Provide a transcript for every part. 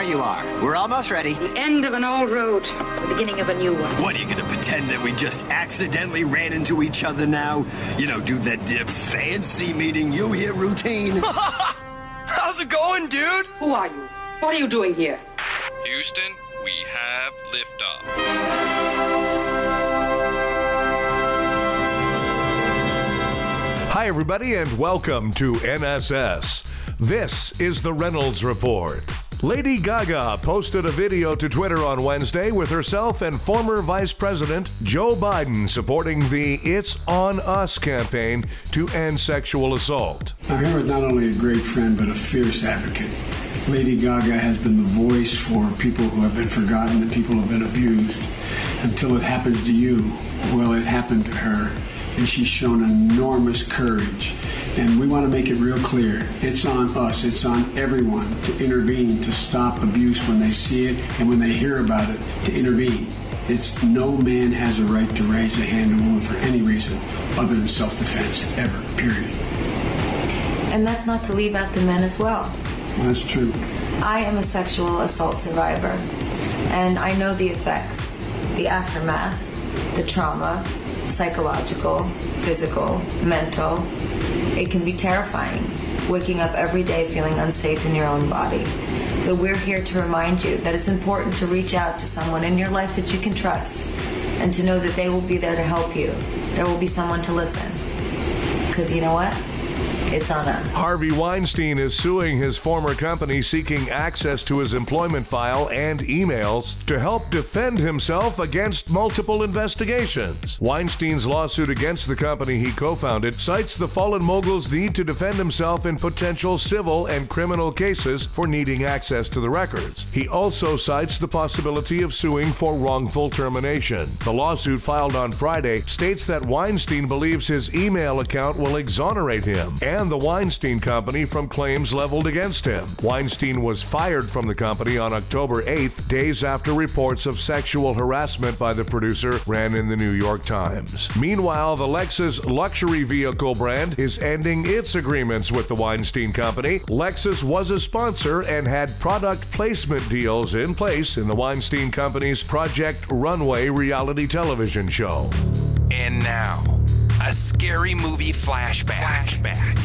There you are. We're almost ready. The end of an old road, the beginning of a new one. What, are you going to pretend that we just accidentally ran into each other now? You know, do that fancy meeting you here routine? How's it going, dude? Who are you? What are you doing here? Houston, we have liftoff. Hi, everybody, and welcome to NSS. This is the Reynolds Report. Lady Gaga posted a video to Twitter on Wednesday with herself and former Vice President Joe Biden supporting the It's On Us campaign to end sexual assault. I'm here with not only a great friend, but a fierce advocate. Lady Gaga has been the voice for people who have been forgotten and people who have been abused. Until it happens to you, well, it happened to her. And she's shown enormous courage. And we want to make it real clear. It's on us. It's on everyone to intervene, to stop abuse when they see it and when they hear about it, to intervene. It's no man has a right to raise a hand to a woman for any reason other than self-defense, ever, period. And that's not to leave out the men as well. Well, that's true. I am a sexual assault survivor, and I know the effects, the aftermath, the trauma, psychological, physical, mental. It can be terrifying, waking up every day feeling unsafe in your own body. But we're here to remind you that it's important to reach out to someone in your life that you can trust and to know that they will be there to help you. There will be someone to listen. Because you know what? It's on us. Harvey Weinstein is suing his former company seeking access to his employment file and emails to help defend himself against multiple investigations. Weinstein's lawsuit against the company he co-founded cites the fallen mogul's need to defend himself in potential civil and criminal cases for needing access to the records. He also cites the possibility of suing for wrongful termination. The lawsuit filed on Friday states that Weinstein believes his email account will exonerate him and the Weinstein Company from claims leveled against him. Weinstein was fired from the company on October 8th, days after reports of sexual harassment by the producer ran in the New York Times. Meanwhile, the Lexus luxury vehicle brand is ending its agreements with the Weinstein Company. Lexus was a sponsor and had product placement deals in place in the Weinstein Company's Project Runway reality television show. And now, a scary movie flashback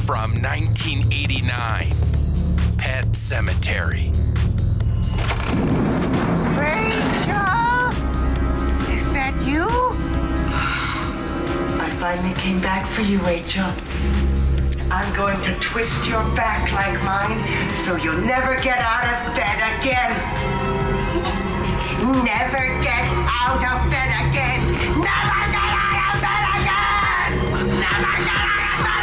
from 1989, Pet Sematary. Rachel? Is that you? I finally came back for you, Rachel. I'm going to twist your back like mine so you'll never get out of bed again. Never get out of bed again. Never get out of bed again. Never get out of bed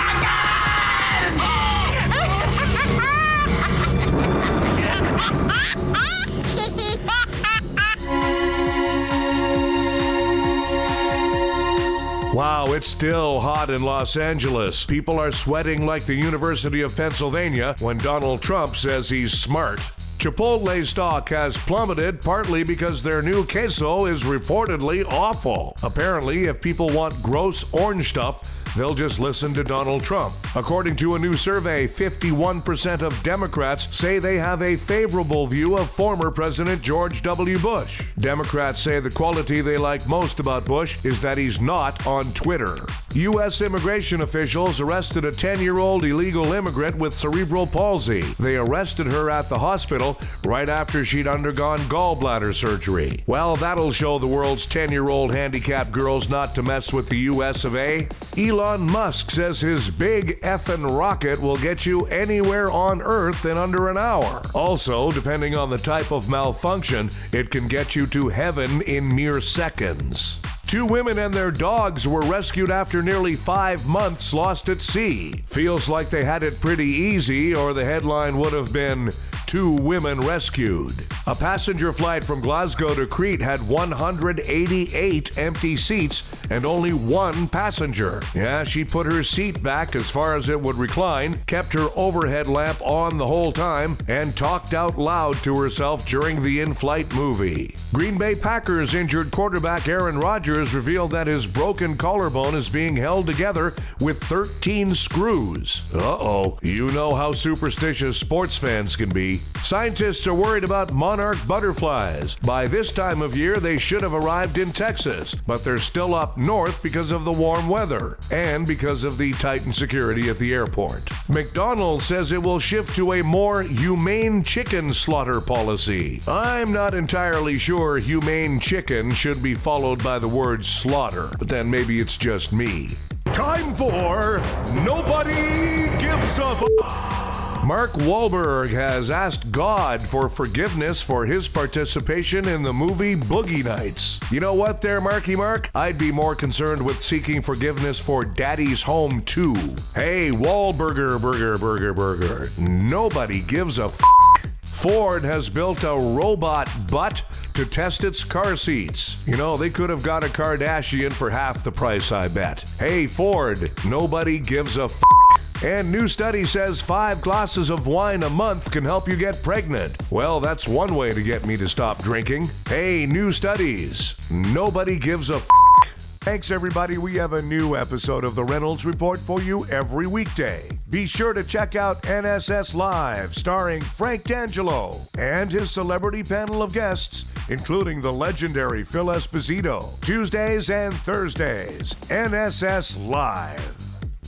Wow, it's still hot in Los Angeles. People are sweating like the University of Pennsylvania when Donald Trump says he's smart. Chipotle stock has plummeted partly because their new queso is reportedly awful. Apparently, if people want gross orange stuff, they'll just listen to Donald Trump. According to a new survey, 51% of Democrats say they have a favorable view of former President George W. Bush. Democrats say the quality they like most about Bush is that he's not on Twitter. U.S. immigration officials arrested a 10-year-old illegal immigrant with cerebral palsy. They arrested her at the hospital right after she'd undergone gallbladder surgery. Well, that'll show the world's 10-year-old handicapped girls not to mess with the U.S. of A. Elon Musk says his big effing rocket will get you anywhere on Earth in under an hour. Also, depending on the type of malfunction, it can get you to heaven in mere seconds. 2 women and their dogs were rescued after nearly 5 months lost at sea. Feels like they had it pretty easy, or the headline would have been 2 women rescued. A passenger flight from Glasgow to Crete had 188 empty seats and only 1 passenger. Yeah, she put her seat back as far as it would recline, kept her overhead lamp on the whole time, and talked out loud to herself during the in-flight movie. Green Bay Packers injured quarterback Aaron Rodgers revealed that his broken collarbone is being held together with 13 screws. Uh-oh. You know how superstitious sports fans can be. everybody. Scientists are worried about monarch butterflies. By this time of year, they should have arrived in Texas, but they're still up north because of the warm weather and because of the tightened security at the airport. McDonald's says it will shift to a more humane chicken slaughter policy. I'm not entirely sure humane chicken should be followed by the word slaughter, but then maybe it's just me. Time for Nobody Gives a Mark Wahlberg has asked God for forgiveness for his participation in the movie Boogie Nights. You know what there, Marky Mark? I'd be more concerned with seeking forgiveness for Daddy's Home 2. Hey, Wahlburger, burger. Nobody gives a Ford has built a robot butt to test its car seats. You know, they could have got a Kardashian for half the price, I bet. Hey, Ford, nobody gives a And new study says 5 glasses of wine a month can help you get pregnant. Well, that's one way to get me to stop drinking. Hey, new studies. Nobody gives a Thanks, everybody. We have a new episode of the Reynolds Report for you every weekday. Be sure to check out NSS Live, starring Frank D'Angelo and his celebrity panel of guests, including the legendary Phil Esposito. Tuesdays and Thursdays, NSS Live.